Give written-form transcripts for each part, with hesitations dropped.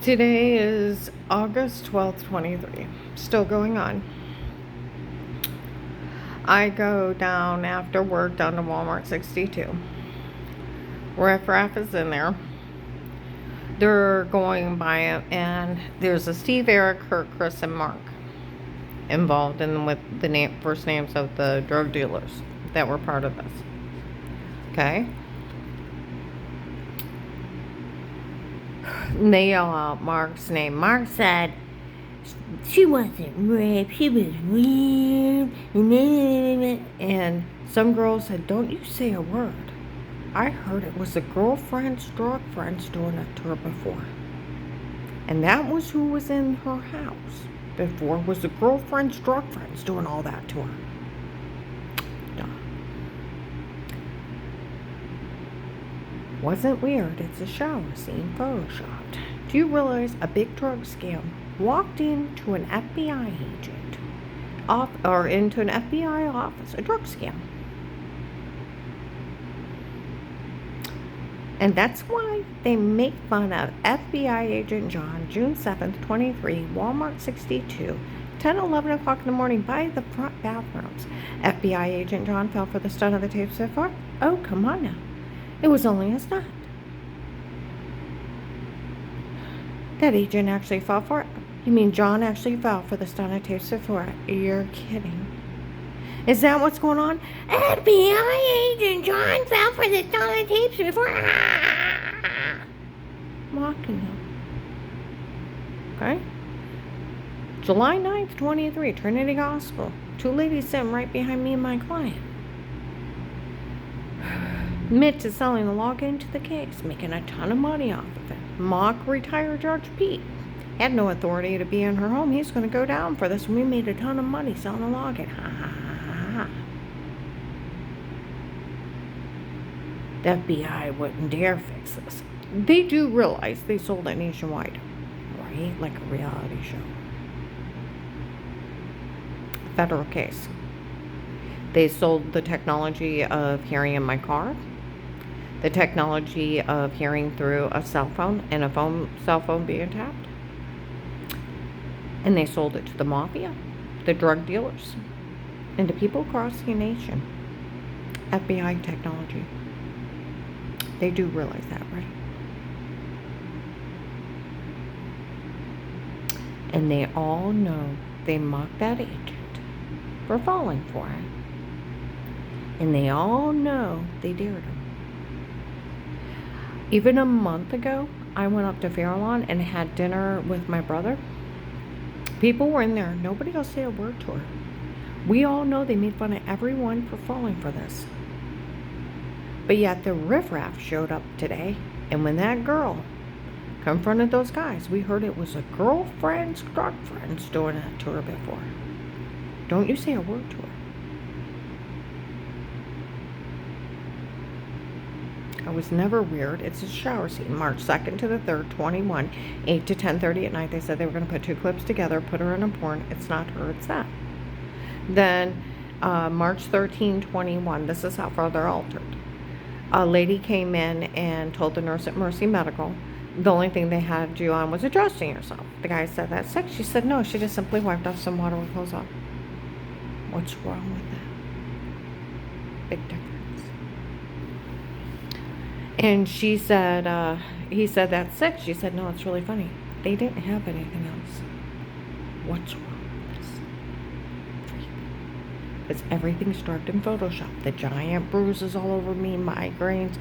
Today is August 12th, 23. Still going on. I go down after work down to Walmart 62. Riff Raff is in there. They're going by it, and there's a Steve, Eric, Kurt, Chris, and Mark involved in with the first names of the drug dealers that were part of this. Okay? They yell out Mark's name. Mark said, she wasn't raped, she was weird. And some girl said, don't you say a word. I heard it was a girlfriend's drug friends doing it to her before. And that was who was in her house before, was the girlfriend's drug friends doing all that to her. Duh. Wasn't weird, it's a shower scene photoshopped. Do you realize a big drug scam walked into an FBI agent into an FBI office, a drug scam? And that's why they make fun of FBI Agent John, June 7th, 23, Walmart 62, 10, 11 o'clock in the morning by the front bathrooms. FBI Agent John fell for the stunt of the tape so far? Oh, come on now. It was only a stunt. That agent actually fell for it? You mean John actually fell for the stunt of tape Sephora? You're kidding. Is that what's going on? FBI Agent John fell for the stunt of tape Sephora. Mocking him. Okay? July 9th, 23, Trinity Gospel. Two ladies sitting right behind me and my client. Mitch is selling the login to the case, making a ton of money off of it. Mock retired Judge Pete had no authority to be in her home. He's going to go down for this. We made a ton of money selling the login. Ha ha ha ha. The FBI wouldn't dare fix this. They do realize they sold it nationwide, right? Like a reality show. Federal case. They sold the technology of hearing in my car, the technology of hearing through a cell phone and cell phone being tapped. And they sold it to the mafia, the drug dealers, and to people across the nation. FBI technology. They do realize that, right? And they all know they mocked that agent for falling for it. And they all know they dared him. Even a month ago, I went up to Fairlawn and had dinner with my brother. People were in there. Nobody else said a word to her. We all know they made fun of everyone for falling for this. But yet the riffraff showed up today. And when that girl confronted those guys, we heard it was a girlfriend's drug friends doing that to her before. Don't you say a word to her. I was never weird. It's a shower scene. March 2nd to the 3rd, 21, 8 to 10:30 at night. They said they were going to put two clips together, put her in a porn. It's not her, it's that. Then March 13, 21. This is how far they're altered. A lady came in and told the nurse at Mercy Medical the only thing they had you on was adjusting yourself. The guy said, that's sex. She said, no, she just simply wiped off some water with clothes on. What's wrong with that? Big difference. And she said, he said, that's sick. She said, no, it's really funny. They didn't have anything else. What's wrong with this? Because everything's drugged in Photoshop. The giant bruises all over me, migraines,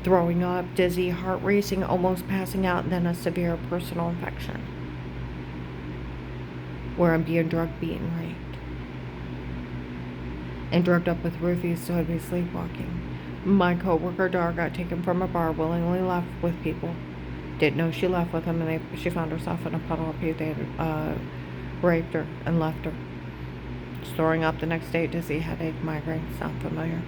throwing up, dizzy, heart racing, almost passing out, and then a severe personal infection. Where I'm being drugged, beaten, raped. And drugged up with roofies so I'd be sleepwalking. My coworker Dar got taken from a bar, willingly left with people. Didn't know she left with him, and she found herself in a puddle of puke. They had raped her and left her. Throwing up the next day, dizzy, headache, migraine. Sound familiar?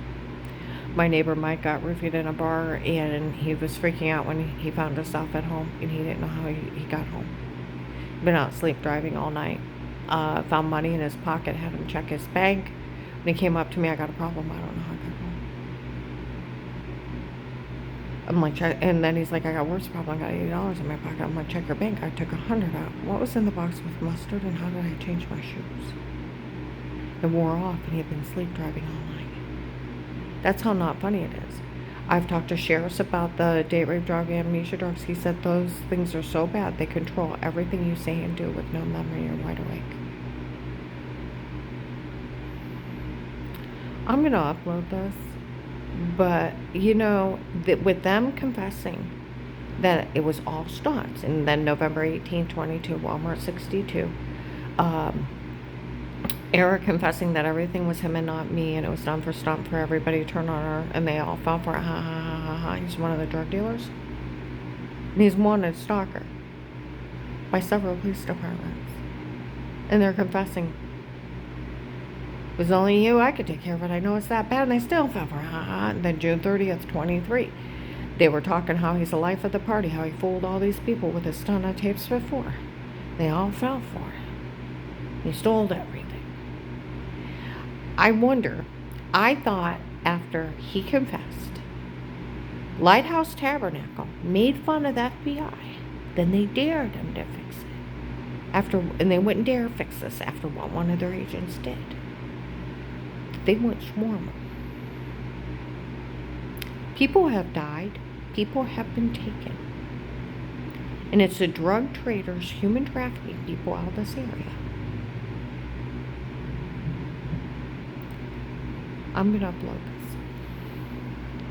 My neighbor Mike got roofied in a bar, and he was freaking out when he found himself at home, and he didn't know how he got home. Been out sleep driving all night. Found money in his pocket, had him check his bank. When he came up to me, I got a problem. I don't know how I got home. I'm like, and then he's like, I got worse problem. I got $80 in my pocket. I'm like, check your bank. I took 100 out. What was in the box with mustard, and how did I change my shoes? It wore off, and he had been sleep driving all night. That's how not funny it is. I've talked to sheriffs about the date rape drug, amnesia drugs. He said those things are so bad they control everything you say and do with no memory or wide awake. I'm gonna upload this, but with them confessing that it was all stunts, and then November 18, 22, Walmart 62, Eric confessing that everything was him and not me, and it was done for stunt for everybody to turn on her, and they all fell for it. Ha ha ha ha ha. He's one of the drug dealers, and he's wanted stalker by several police departments, and they're confessing. It was only you. I could take care of it. I know it's that bad, and they still fell for it. Ha ha. And then June 30th, 23, they were talking how he's the life of the party, how he fooled all these people with his stunt on tapes before. They all fell for it. He stole everything. I wonder, I thought after he confessed, Lighthouse Tabernacle made fun of the FBI, then they dared him to fix it. And they wouldn't dare fix this after what one of their agents did. They went swarm. People have died. People have been taken. And it's the drug traders, human trafficking people out of this area. I'm going to upload this.